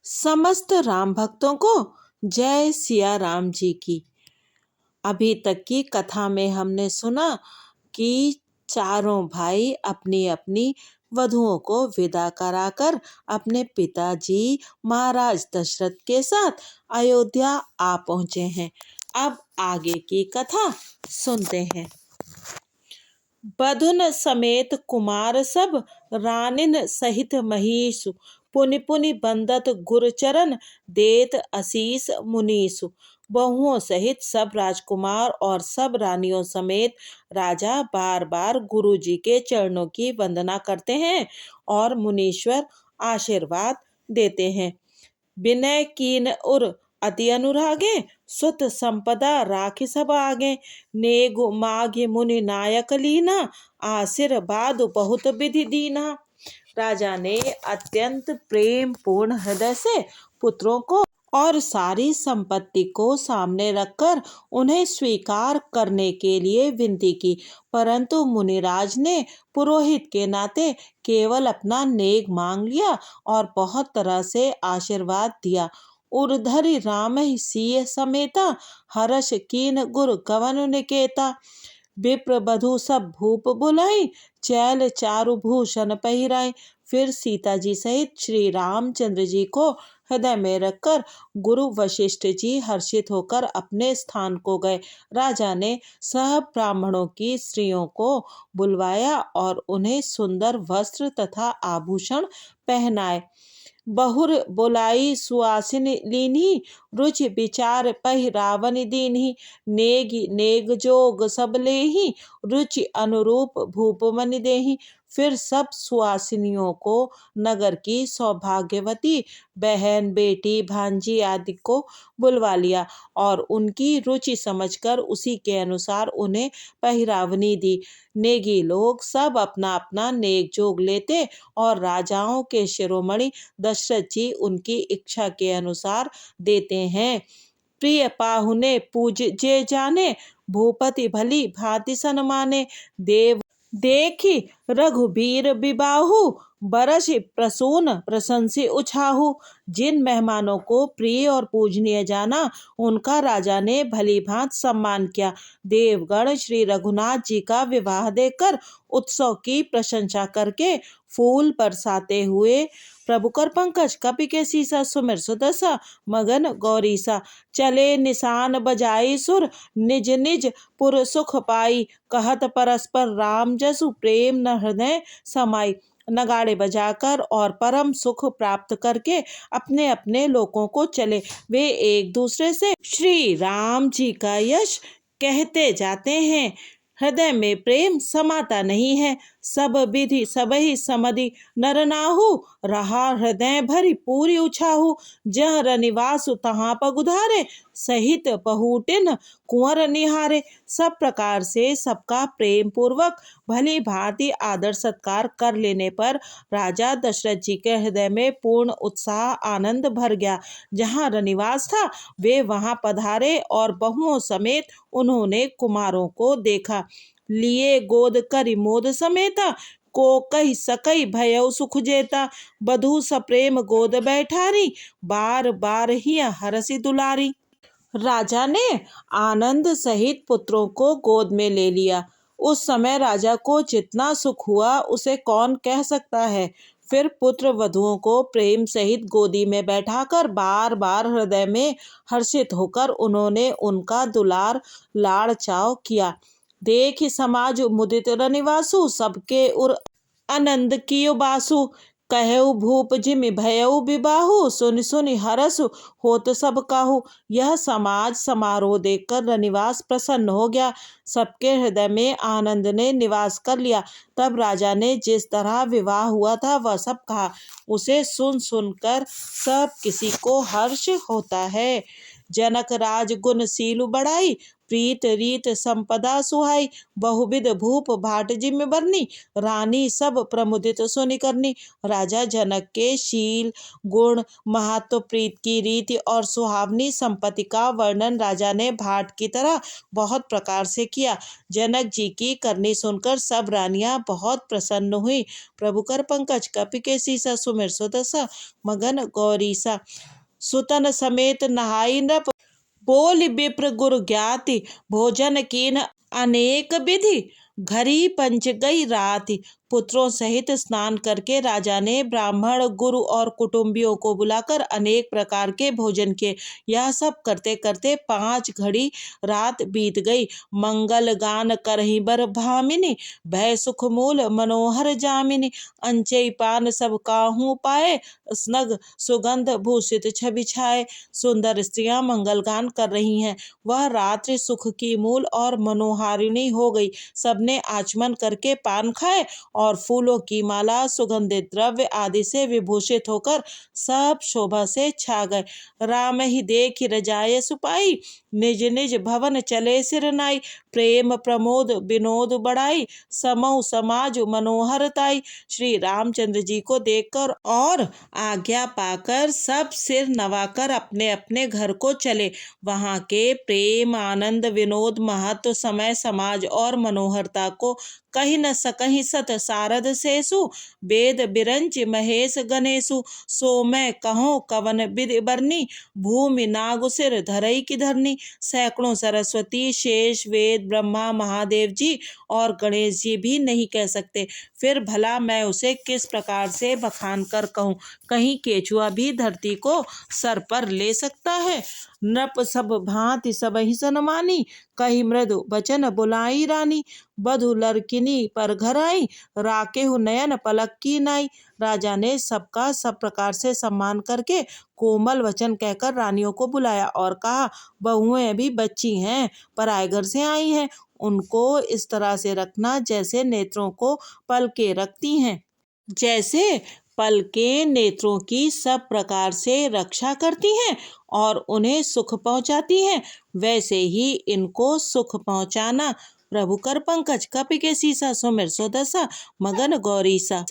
समस्त राम भक्तों को जय सिया राम जी की। अभी तक की कथा में हमने सुना कि चारों भाई अपनी अपनी वधुओं को विदा कराकर अपने पिताजी महाराज दशरथ के साथ अयोध्या आ पहुँचे हैं। अब आगे की कथा सुनते हैं। बधुन समेत कुमार सब रानिन सहित महीसु पुनि पुनि बंदत गुरचरण देत आशीष मुनीसु। बहुओं सहित सब राजकुमार और सब रानियों समेत राजा बार बार गुरु जी के चरणों की वंदना करते हैं और मुनीश्वर आशीर्वाद देते हैं। विनय कीन उर अति अनुरागे सुत संपदा राखी सब आगे। नेगु माघ मुनि नायक लीना आशीर्वाद बहुत विधि दीना। राजा ने अत्यंत प्रेम पूर्ण हृदय से पुत्रों को और सारी संपत्ति को सामने रखकर उन्हें स्वीकार करने के लिए विनती की, परंतु मुनिराज ने पुरोहित के नाते केवल अपना नेग मांग लिया और बहुत तरह से आशीर्वाद दिया। उर्धरि राम ही सिय समेता हर्ष कीन गुर कवन निकेता। विप्र बधु सब भूप बुलाई चैल चारु भूषण पहिराई। फिर सीता जी सहित श्री रामचंद्र जी को हृदय में रखकर गुरु वशिष्ठ जी हर्षित होकर अपने स्थान को गए। राजा ने सब ब्राह्मणों की स्त्रियों को बुलवाया और उन्हें सुंदर वस्त्र तथा आभूषण पहनाए। बहुर बोलाई सुआसिन लीनी रुचि विचार पहिरावन दीन्ही। नेग नेग जोग सब लेही रुचि अनुरूप भूप मन देही। फिर सब सुआसिनियों को नगर की सौभाग्यवती बहन बेटी भांजी आदि को बुलवा लिया और उनकी रुचि समझकर उसी के अनुसार उन्हें पहिरावनी दी। नेगी लोग सब अपना अपना नेग जोग लेते और राजाओं के शिरोमणि दशरथ जी उनकी इच्छा के अनुसार देते हैं। प्रिय पाहुने पूज जे जाने भूपति भली भांति सन्माने। देव देखी रघुबीर बिबाहु बरस प्रसून प्रशंसी उछाहु। जिन मेहमानों को प्रिय और पूजनीय जाना उनका राजा ने भली भांत सम्मान किया। देवगण श्री रघुनाथ जी का विवाह देखकर उत्सव की प्रशंसा करके फूल बरसाते हुए प्रभु कर पंकज कपि के सीसा सुमिर सुदशा मगन गौरीसा। चले निशान बजाई सुर निज निज पुर सुख पाई। कहत परस्पर राम जसु प्रेम न हृदय समाई। नगाड़े बजाकर और परम सुख प्राप्त करके अपने अपने लोकों को चले। वे एक दूसरे से श्री राम जी का यश कहते जाते हैं। हृदय में प्रेम समाता नहीं है। सब विधि सबहि समधि नर नाहु रहा हृदय भरी पूरी उछाहु। जह रनिवासु तहाँ पगुधारे सहित पहुटिन कुंवर निहारे। सब प्रकार से सबका प्रेम पूर्वक भली भांति आदर सत्कार कर लेने पर राजा दशरथ जी के हृदय में पूर्ण उत्साह आनंद भर गया। जहाँ रनिवास था वे वहां पधारे और बहुओं समेत उन्होंने कुमारों को देखा। लिए गोद करि मोद समेता को कही सकई भयउ सुख जेता। बधु सप्रेम गोद बैठारी बार बार ही हरसी दुलारी। राजा ने आनंद सहित पुत्रों को गोद में ले लिया। उस समय राजा को जितना सुख हुआ उसे कौन कह सकता है। फिर पुत्र वधुओं को प्रेम सहित गोदी में बैठाकर बार बार हृदय में हर्षित होकर उन्होंने उनका दुलार लाड़ चाव किया। देखि समाज मुदित रनिवासु सबके उर आनंद कियो बासु। कहु भूप जिमि भयउ विबाहु सुनि सुनि हरस होत सब काहू। यह समाज समारोह देखकर रनिवास प्रसन्न हो गया। सबके हृदय में आनंद ने निवास कर लिया। तब राजा ने जिस तरह विवाह हुआ था वह सब कहा। उसे सुन सुनकर सब किसी को हर्ष होता है। जनक राज गुण सीलु बढ़ाई प्रीत रीत संपदा सुहाई, बहुविध भूप भाट जिम बरनी, रानी सब प्रमुदित सुनि करनी। राजा जनक के शील गुण महत्व, प्रीत की रीति और सुहावनी संपत्ति का वर्णन राजा ने भाट की तरह बहुत प्रकार से किया। जनक जी की करनी सुनकर सब रानियां बहुत प्रसन्न हुई। प्रभु कर पंकज कपि के सीसा, सुमिर सुदशा मगन गौरीसा। सुतन समेत नहाई नृप, बोल विप्र गुरु ज्ञाति, भोजन कीन अनेक विधि, घरी पंच गई राति। पुत्रों सहित स्नान करके राजा ने ब्राह्मण गुरु और कुटुंबियों को बुलाकर अनेक प्रकार के भोजन किए। यह सब करते करते 5 घड़ी रात बीत गई। मंगल गान करही बर भामिनी, भय सुख मूल मनोहर जामिनी। अंचई पान सब काहू पाए, स्नग सुगंध भूषित छवि छाए। सुंदर स्त्रियां मंगल गान कर रही हैं। वह रात्रि सुख की मूल और मनोहारिणी हो गई। सबने आचमन करके पान खाए और फूलों की माला सुगंधित द्रव्य आदि से विभूषित होकर सब शोभा से छा गए। राम ही देख रजाए सुपाई, निज निज भवन चले सिर नाई। प्रेम प्रमोद विनोद बढ़ाई, समहु समाज मनोहरताई। श्री रामचंद्र जी को देखकर और आज्ञा पाकर सब सिर नवाकर अपने अपने घर को चले। वहां के प्रेम आनंद विनोद महत्व समय समाज और मनोहरता को कही न सकहीं सत सारद सेसु। वेद बिरंच महेश गणेशु, सो मैं कहो कवन विधि बरनी। भूमि नागु सिर धरई की धरनी। सैकड़ों सरस्वती शेष वेद ब्रह्मा महादेव जी और गणेश जी भी नहीं कह सकते। फिर भला मैं उसे किस प्रकार से बखान कर कहूँ। कहीं केचुआ भी धरती को सर पर ले सकता है। नृप सब भांति सबहि सनमानी, कही मृदु बचन बुलाई रानी। बधु लरकिनी पर घर आई, राकेहु नयन पलक की नाई। राजा ने सबका सब प्रकार से सम्मान करके कोमल वचन कहकर रानियों को बुलाया और कहा, बहुएं अभी बच्ची हैं, पराए घर से आई हैं। उनको इस तरह से रखना जैसे नेत्रों को पलके रखती हैं। जैसे पलकें नेत्रों की सब प्रकार से रक्षा करती हैं और उन्हें सुख पहुंचाती हैं, वैसे ही इनको सुख पहुंचाना। प्रभु कर पंकज कपि के सीसा, सुमिर सुदशा मगन गौरीसा।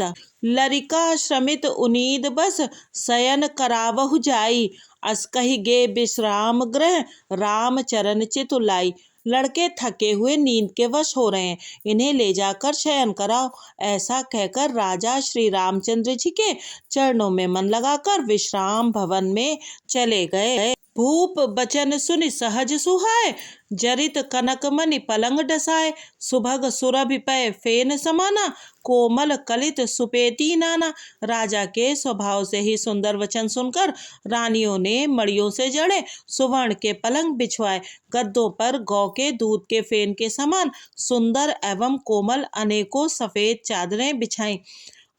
लरिका श्रमित उनीद बस, शयन करावहु जाई। अस कहि गे विश्राम गृह, राम चरण चितु लाई। लड़के थके हुए नींद के वश हो रहे हैं, इन्हें ले जाकर शयन कराओ। ऐसा कहकर राजा श्री रामचंद्र जी के चरणों में मन लगाकर विश्राम भवन में चले गए। भूप बचन सुनि सहज सुहाए, जरित कनक मणि पलंग डसाए। सुभग सुरभि पै फेन समाना, कोमल कलित सुपेती नाना। राजा के स्वभाव से ही सुंदर वचन सुनकर रानियों ने मड़ियों से जड़े सुवर्ण के पलंग बिछवाए। गद्दों पर गौ के दूध के फेन के समान सुंदर एवं कोमल अनेकों सफेद चादरें बिछाई।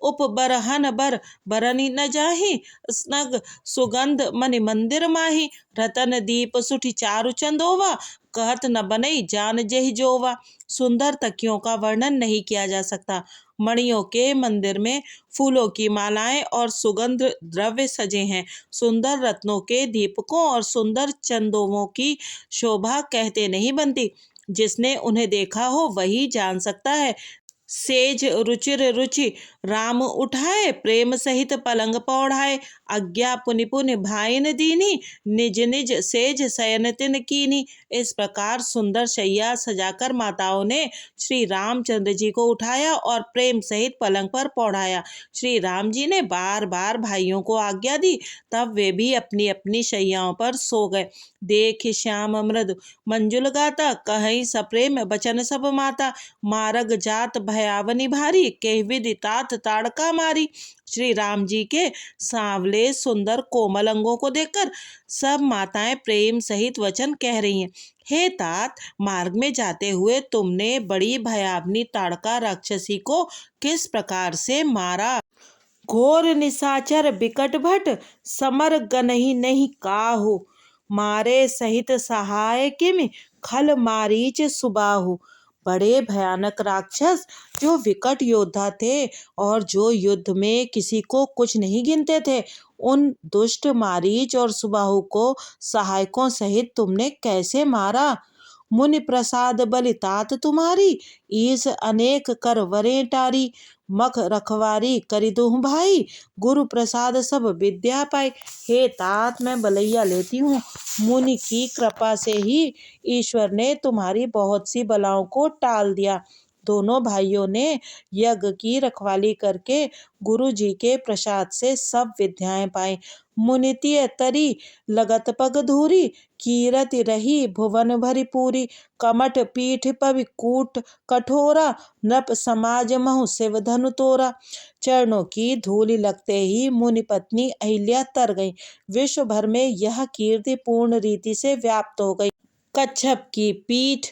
उपबरहन बर बरनी न जाही, स्नग सुगंध मणि मंदिर माही। रतन दीप सुठी चारु चंदोवा, कहत न बनई जान जेहि जोवा। सुंदर तकियों का वर्णन नहीं किया जा सकता। मणियों के मंदिर में फूलों की मालाएं और सुगंध द्रव्य सजे हैं। सुंदर रत्नों के दीपकों और सुंदर चंदोवों की शोभा कहते नहीं बनती। जिसने उन्हें देखा हो वही जान सकता है। सेज रुचिर रुचि राम उठाए, प्रेम सहित पलंग पौढ़ाए। आज्ञा पुनि पुनि भाइन दीनी, निज निज सेज शयन तिन कीनी। इस प्रकार सुंदर शैया सजाकर माताओं ने श्री रामचंद्र जी को उठाया और प्रेम सहित पलंग पर पौढ़ाया। श्री राम जी ने बार बार भाइयों को आज्ञा दी, तब वे भी अपनी अपनी शैयाओं पर सो गए। देख श्याम मृदु मंजुल गाता, कहीं सप्रेम बचन सब माता। मारग जात भयावनी भारी, कह विधि तात ताड़का मारी। श्री राम जी के सांवले सुंदर कोमल अंगों को देखकर सब माताएं प्रेम सहित वचन कह रही हैं। हे तात, मार्ग में जाते हुए तुमने बड़ी भयावनी ताड़का राक्षसी को किस प्रकार से मारा। घोर निशाचर बिकट भट, समर गनहि नहीं काहू। मारे सहित सहाय किमि, खल मारीच सुबाहु। बड़े भयानक राक्षस जो विकट योद्धा थे और जो युद्ध में किसी को कुछ नहीं गिनते थे, उन दुष्ट मारीच और सुबाहु को सहायकों सहित तुमने कैसे मारा। मुनि प्रसाद बलि तात तुम्हारी, ईस अनेक कर वरें टारी। मख रखवारी करि दुह भाई, गुरु प्रसाद सब विद्या पाई। हे तात, मैं बलैया लेती हूँ, मुनि की कृपा से ही ईश्वर ने तुम्हारी बहुत सी बलाओं को टाल दिया। दोनों भाइयों ने यज्ञ की रखवाली करके गुरु जी के प्रसाद से सब विद्याएं पाई। मुनितिय तरी लगत पग धूरी, कीरति रही भुवन भरी पूरी। कमठ पीठ पवि कूट कठोरा, नृप समाज महु शिव धनु तोरा। चरणों की धूलि लगते ही मुनि पत्नी अहिल्या तर गई। विश्व भर में यह कीर्ति पूर्ण रीति से व्याप्त हो गई। कच्छप की पीठ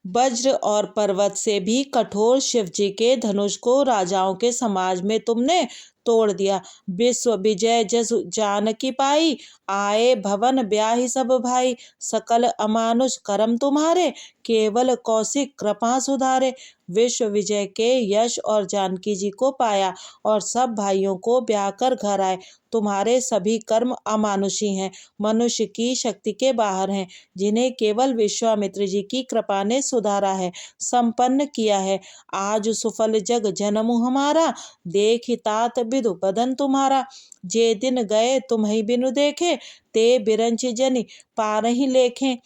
वज्र और पर्वत से भी कठोर शिव जी के धनुष को राजाओं के समाज में तुमने तोड़ दिया। विश्व विजय जसु जानकी पाई, आए भवन ब्याहि सब भाई। सकल अमानुष करम तुम्हारे, केवल कौशिक कृपा सुधारे। विश्व विजय के यश और जानकी जी को पाया और सब भाइयों को ब्याह कर घर आए। तुम्हारे सभी कर्म अमानुषी हैं, मनुष्य की शक्ति के बाहर हैं, जिन्हें केवल विश्वामित्र जी की कृपा ने सुधारा है, संपन्न किया है। आज सुफल जग जन्मु हमारा, देखि तात बिधु बदन तुम्हारा। जे दिन गए तुम्हि बिनु देखे, ते बिरंच जनि पारहि लेखे।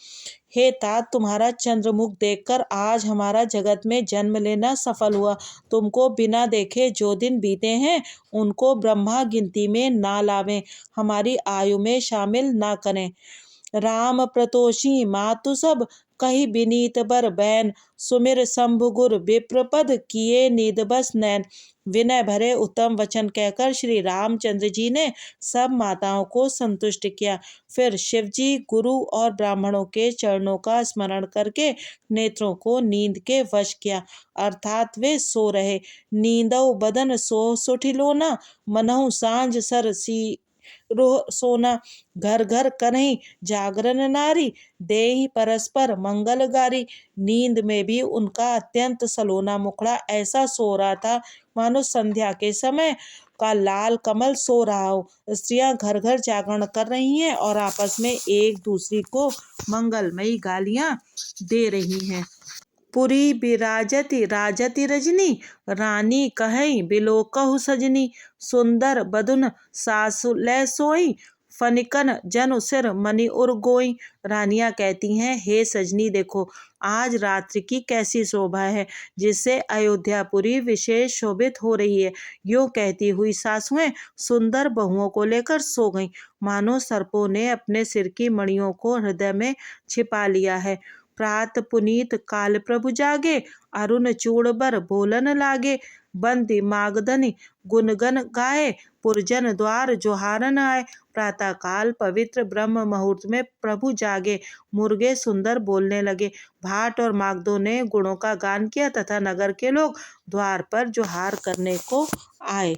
हे तात, तुम्हारा चंद्रमुख देखकर आज हमारा जगत में जन्म लेना सफल हुआ। तुमको बिना देखे जो दिन बीते हैं, उनको ब्रह्मा गिनती में ना लावें, हमारी आयु में शामिल ना करें। राम प्रतोषी मातु सब, कही बिनीत बर बैन। सुमिर शंभु गुर विप्रपद, किए नीद बस नैन। विनय भरे उत्तम वचन कहकर श्री रामचंद्र जी ने सब माताओं को संतुष्ट किया। फिर शिव जी, गुरु और ब्राह्मणों के चरणों का स्मरण करके नेत्रों को नींद के वश किया, अर्थात वे सो रहे। नींदौ बदन सो सुठिलोना, मनहु सांझ सर सी रोह सोना। घर घर करहीं जागरण नारी, देहि परस्पर मंगल गारी। नींद में भी उनका अत्यंत सलोना मुखड़ा ऐसा सो रहा था मानो संध्या के समय का लाल कमल सो रहा हो। स्त्रियां घर घर जागरण कर रही हैं और आपस में एक दूसरी को मंगलमयी गालियां दे रही हैं। पुरी बिराजति राजति रजनी, रानी कहीं बिलोकहु सजनी। सुंदर बदुन सासु लै सोई, फनिकन जनु सिर मणि उर गोई। रानियां कहती हैं, हे सजनी देखो, आज रात्रि की कैसी शोभा है, जिससे अयोध्यापुरी विशेष शोभित हो रही है। यूं कहती हुई सासुएं सुंदर बहुओं को लेकर सो गईं, मानो सर्पों ने अपने सिर की मणियों को हृदय में छिपा लिया है। प्रात पुनीत काल प्रभु जागे, अरुण चूड़बर बोलन लागे। बंदी मागधनी गुनगन गाए, पुरजन द्वार जोहारन आए। प्रातः काल पवित्र ब्रह्म मुहूर्त में प्रभु जागे, मुर्गे सुंदर बोलने लगे। भाट और मागधों ने गुणों का गान किया तथा नगर के लोग द्वार पर जोहार करने को आए।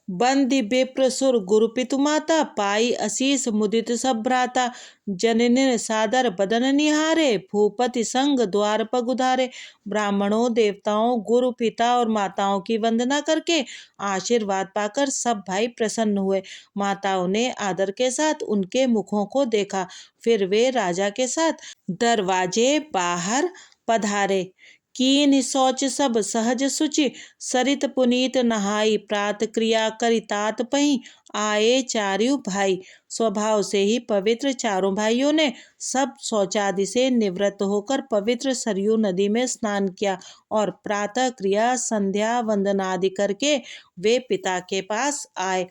बंदी विप्र सुर गुरु पितु माता, पाई असीस मुदित सब भ्राता। जननी सादर बदन निहारे, भूपति संग द्वार पग उधारे। ब्राह्मणों, देवताओं, गुरु पिता और माताओं की वंदना करके आशीर्वाद पाकर सब भाई प्रसन्न हुए। माताओं ने आदर के साथ उनके मुखों को देखा, फिर वे राजा के साथ दरवाजे बाहर पधारे। कीन शौच सब सहज सुचि, सरित पुनीत नहाई। प्रात क्रिया करि तात पहीं, आए चारु भाई। स्वभाव से ही पवित्र चारों भाइयों ने सब शौचादि से निवृत्त होकर पवित्र सरयू नदी में स्नान किया और प्रातः क्रिया संध्या वंदनादि करके वे पिता के पास आए।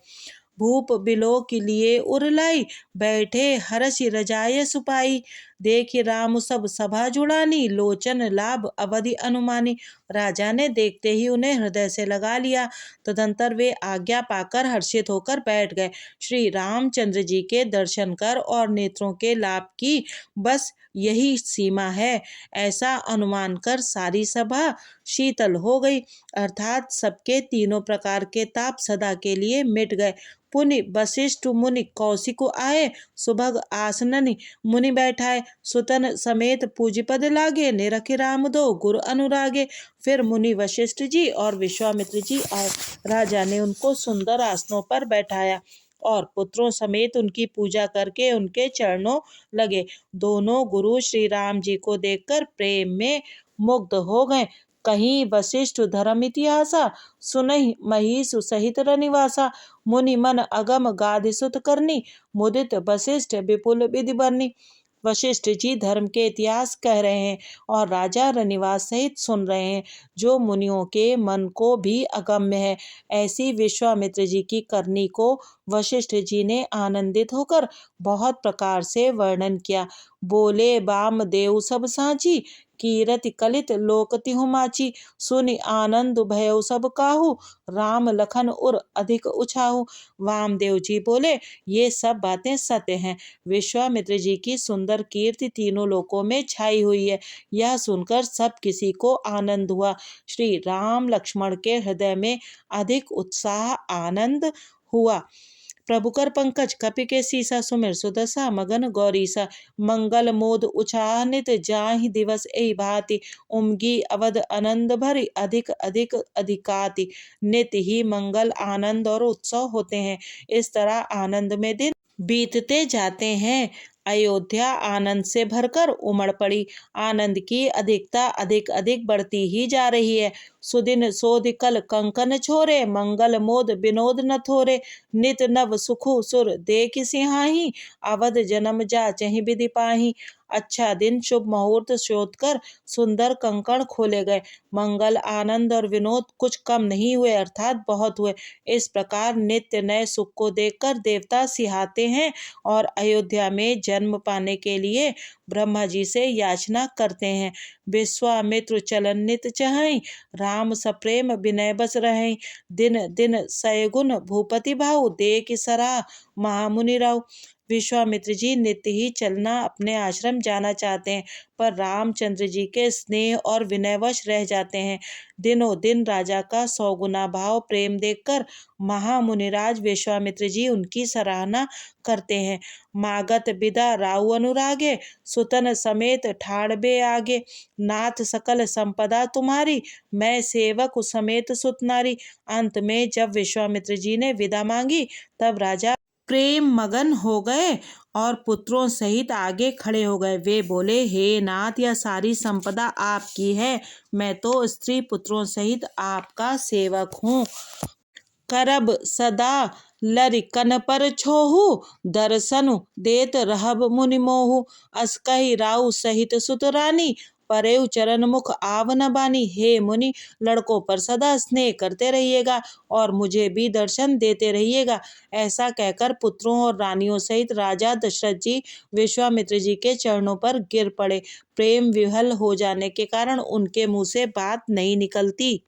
भूप बिलो के लिए उरलाई, बैठे हर्षि रजाय सुपाई। देखि राम सब सभा जुड़ानी, लोचन लाभ अवधि अनुमानी। राजा ने देखते ही उन्हें हृदय से लगा लिया। तदंतर वे आज्ञा पाकर हर्षित होकर बैठ गए। श्री रामचंद्र जी के दर्शन कर और नेत्रों के लाभ की बस यही सीमा है, ऐसा अनुमान कर सारी सभा शीतल हो गई, अर्थात सबके तीनों प्रकार के ताप सदा के लिए मिट गए। पुनि वशिष्ठ मुनि कौशिक आए, सुभग आसननि मुनि बैठाए। सुतन समेत पूजिपद लागे, निरखि राम दो गुरु अनुरागे। फिर मुनि वशिष्ठ जी और विश्वामित्र जी आए। राजा ने उनको सुंदर आसनों पर बैठाया, और पुत्रों समेत उनकी पूजा करके उनके चरणों लगे। दोनों गुरु श्री राम जी को देखकर प्रेम में मुग्ध हो गए। कहीं वशिष्ठ धर्म इतिहासा, सुनहि महिषु सहित रनिवासा। मुनि मन अगम गादिसुत करनी, मुदित वशिष्ठ विपुल विधि बरनी। वशिष्ठ जी धर्म के इतिहास कह रहे हैं और राजा रनिवास सहित सुन रहे हैं, जो मुनियों के मन को भी अगम्य है। ऐसी विश्वामित्र जी की करनी को वशिष्ठ जी ने आनंदित होकर बहुत प्रकार से वर्णन किया। बोले बाम देव सब साची, कीरति कलित लोक तिहु माची। सुनि आनंद भयउ सब काहू, राम लखन उर अधिक उछाहू। वामदेव जी बोले, ये सब बातें सत्य हैं। विश्वामित्र जी की सुंदर कीर्ति तीनों लोकों में छाई हुई है। यह सुनकर सब किसी को आनंद हुआ। श्री राम लक्ष्मण के हृदय में अधिक उत्साह आनंद हुआ। प्रभु कर पंकज कपि के सीसा, सुमिर सुदशा मगन गौरीसा। मंगल मोद उछाह नित, जाहि दिवस एहि भांति। उमगी अवध आनंद भरी, अधिक अधिक अधिकाति। नित ही मंगल आनंद और उत्सव होते हैं। इस तरह आनंद में दिन बीतते जाते हैं। अयोध्या आनंद से भरकर उमड़ पड़ी। आनंद की अधिकता अधिक अधिक बढ़ती ही जा रही है। सुदिन सोधि कल कंकन छोरे, मंगल मोद विनोद न थोरे। नित नव सुखु सुर देख सिहाही, अवध जन्म जाचहि विधि पाही। अच्छा दिन शुभ मुहूर्त शोध कर सुंदर कंकण खोले गए। मंगल आनंद और विनोद कुछ कम नहीं हुए, अर्थात बहुत हुए। इस प्रकार नित्य नए सुख को देखकर देवता सिहाते हैं और अयोध्या में जन्म पाने के लिए ब्रह्मा जी से याचना करते हैं। विश्वामित्र चलन नित चहई, राम सप्रेम विनय बस रहें। दिन दिन सयगुन भूपति भाऊ, देख सराह महामुनि राव। विश्वामित्र जी नित्य ही चलना अपने आश्रम जाना चाहते हैं, पर रामचंद्र जी के स्नेह और विनयवश रह जाते हैं। दिनों दिन राजा का 100 गुना भाव प्रेम देखकर महामुनिराज विश्वामित्र जी उनकी सराहना करते हैं। मागत बिदा राउ अनुरागे, सुतन समेत ठाड़बे आगे। नाथ सकल संपदा तुम्हारी, मैं सेवक समेत सुत नारी। अंत में जब विश्वामित्र जी ने विदा मांगी, तब राजा प्रेम मगन हो गए और पुत्रों सहित आगे खड़े हो गए। वे बोले, हे नाथ, यह सारी संपदा आपकी है। मैं तो स्त्री पुत्रों सहित आपका सेवक हूँ। करब सदा लरिकन पर छोहू, दर्शनु देत रहब मुनि मोहू। अस कहि राउ सहित सुत रानी, परेउ चरण मुख आव न बानी। हे मुनि, लड़कों पर सदा स्नेह करते रहिएगा और मुझे भी दर्शन देते रहिएगा। ऐसा कहकर पुत्रों और रानियों सहित राजा दशरथ जी विश्वामित्र जी के चरणों पर गिर पड़े। प्रेम विह्वल हो जाने के कारण उनके मुंह से बात नहीं निकलती।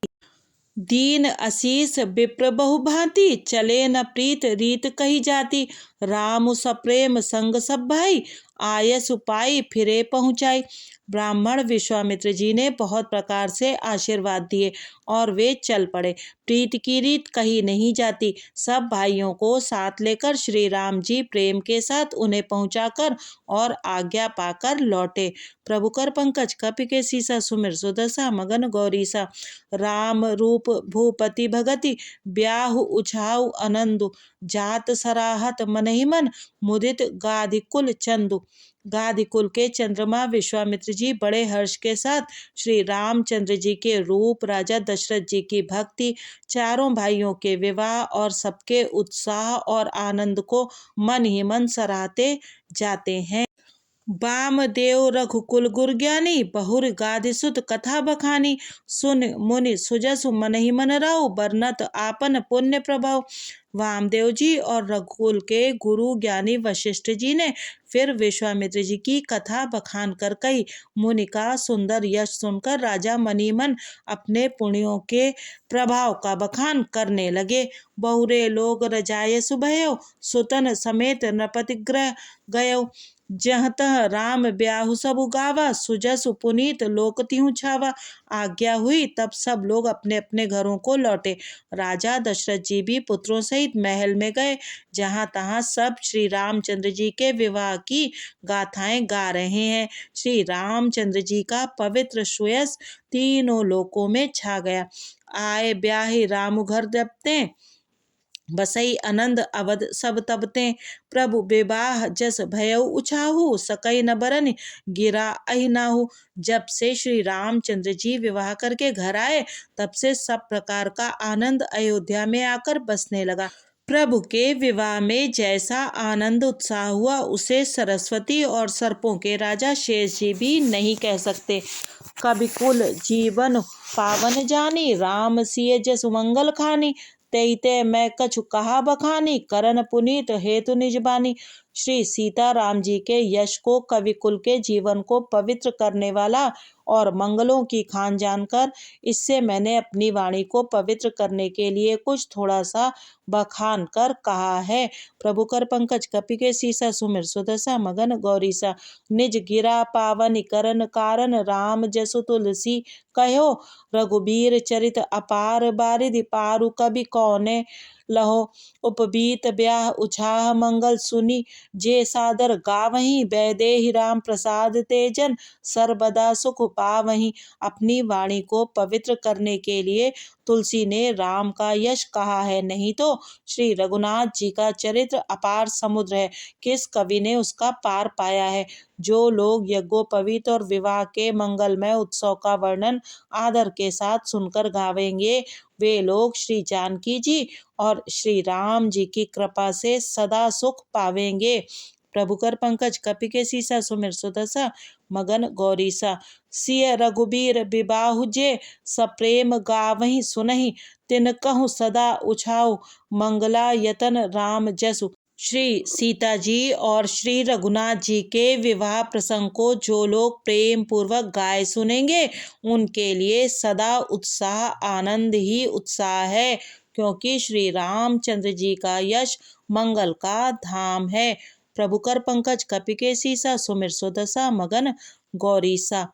दीन असीस विप्र बहु भांति, चले न प्रीत रीत कही जाती। राम सप्रेम संग सब भाई, आयस पाई फिरे पहुँचाई। ब्राह्मण विश्वामित्र जी ने बहुत प्रकार से आशीर्वाद दिए और वे चल पड़े। प्रीत की रीत कही नहीं जाती। सब भाइयों को साथ लेकर श्री राम जी प्रेम के साथ उन्हें पहुंचाकर और आज्ञा पाकर लौटे। प्रभु कर पंकज कपि के सीसा, सुमिर सुदशा मगन गौरीसा। राम रूप भूपति भगति, ब्याहु उछाऊ आनंदु। जात सराहत मनहि मन, मुदित गाधिकुल चंदु। गाधिकुल के चंद्रमा विश्वामित्र जी बड़े हर्ष के साथ श्री रामचंद्र जी के रूप, राजा दशरथ जी की भक्ति, चारों भाइयों के विवाह और सबके उत्साह और आनंद को मन ही मन सराहते जाते हैं। वामदेव रघुकुल गुर ज्ञानी, बहुर गाधि सुत कथा बखानी। सुन मुनि सुजसु मनहि मन राउ, बरनत आपन पुण्य प्रभाव। वामदेव जी और रघुकुल के गुरु ज्ञानी वशिष्ठ जी ने फिर विश्वामित्र जी की कथा बखान कर कही। मुनि का सुंदर यश सुनकर राजा मनी मन अपने पुण्यों के प्रभाव का बखान करने लगे। बहुरे लोग रजाय सुभयो, सुतन समेत नृपति ग्रह गयो। जह तह राम ब्याहु सबु गावा, सुजसु पुनीत लोक तिहु छावा। आज्ञा हुई तब सब लोग अपने अपने घरों को लौटे। राजा दशरथ जी भी पुत्रों सहित महल में गए, जहाँ तहाँ सब श्री रामचंद्र जी के विवाह की गाथाएं गा रहे हैं। श्री रामचंद्र जी का पवित्र सुयस तीनों लोकों में छा गया। आए ब्याहि राम घर दपते, बसई आनंद अवध सब तबते, प्रभु विवाह जस भयउ उछाहू, सकई न बरन गिरा अहि नाहू। जब से श्री रामचंद्र जी विवाह करके घर आए, तब से सब प्रकार का आनंद अयोध्या में आकर बसने लगा। प्रभु के विवाह में जैसा आनंद उत्साह हुआ, उसे सरस्वती और सर्पों के राजा शेष जी भी नहीं कह सकते। कवि कुल जीवन पावन जानी, राम सिय जस मंगल खानी, तेई ते मैं कछु कहा बखानी, करन पुनीत हेतु निज बानी। श्री सीताराम जी के यश को, कवि कुल के जीवन को पवित्र करने वाला और मंगलों की खान जानकर, इससे मैंने अपनी वाणी को पवित्र करने के लिए कुछ थोड़ा सा बखान कर कहा है। प्रभु कर पंकज कपि के सीसा, सुमिर सुदशा मगन गौरीसा। निज गिरा पावन करन कारण, राम जसु तुलसी कहो। रघुबीर चरित अपार बारिधि, पारु कवि कौने लहो। उपबीत ब्याह उछाह मंगल सुनी, जे सादर गावहीं। वैदेही राम प्रसाद तेजन, सर्वदा सुख पावहीं। अपनी वाणी को पवित्र करने के लिए तुलसी ने राम का यश कहा है, नहीं तो श्री रघुनाथ जी का चरित्र अपार समुद्र है, किस कवि ने उसका पार पाया है। जो लोग यज्ञोपवीत और विवाह के मंगलमय उत्सव का वर्णन आदर के साथ सुनकर गावेंगे, वे लोग श्री जानकी जी और श्री राम जी की कृपा से सदा सुख पावेंगे। प्रभु कर पंकज कपि के सीसा, सुमिर सुदशा मगन गौरीसा। सिय रघुबीर विबाहु जे, सप्रेम गावहीं सुनहि। तिन कहूँ सदा उछाऊ, मंगला यतन राम जसु। श्री सीता जी और श्री रघुनाथ जी के विवाह प्रसंग को जो लोग प्रेम पूर्वक गाए सुनेंगे, उनके लिए सदा उत्साह आनंद ही उत्साह है, क्योंकि श्री रामचंद्र जी का यश मंगल का धाम है। प्रभु कर पंकज कपि के सीसा, सुमिर सुदशा मगन गौरीसा।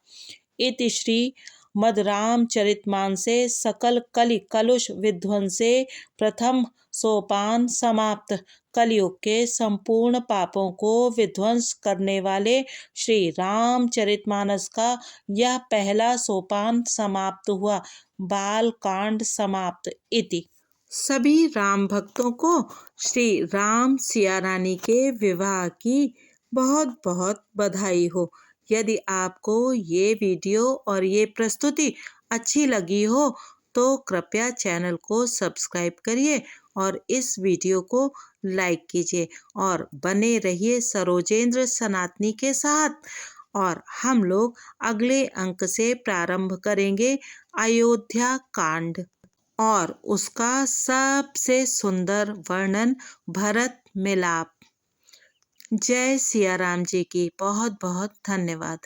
इति श्री मद्रामचरितमानसे सकल कलि कलुष विध्वंसे प्रथम सोपान समाप्त। कलयुग के संपूर्ण पापों को विध्वंस करने वाले श्री रामचरितमानस का यह पहला सोपान समाप्त हुआ। बाल कांड समाप्त। इति। सभी राम भक्तों को श्री राम सिया रानी के विवाह की बहुत बहुत बधाई हो। यदि आपको ये वीडियो और ये प्रस्तुति अच्छी लगी हो, तो कृपया चैनल को सब्सक्राइब करिए और इस वीडियो को लाइक कीजिए और बने रहिए सरोजेंद्र सनातनी के साथ। और हम लोग अगले अंक से प्रारंभ करेंगे अयोध्या कांड और उसका सबसे सुंदर वर्णन, भरत मिलाप। जय सिया राम जी की। बहुत बहुत धन्यवाद।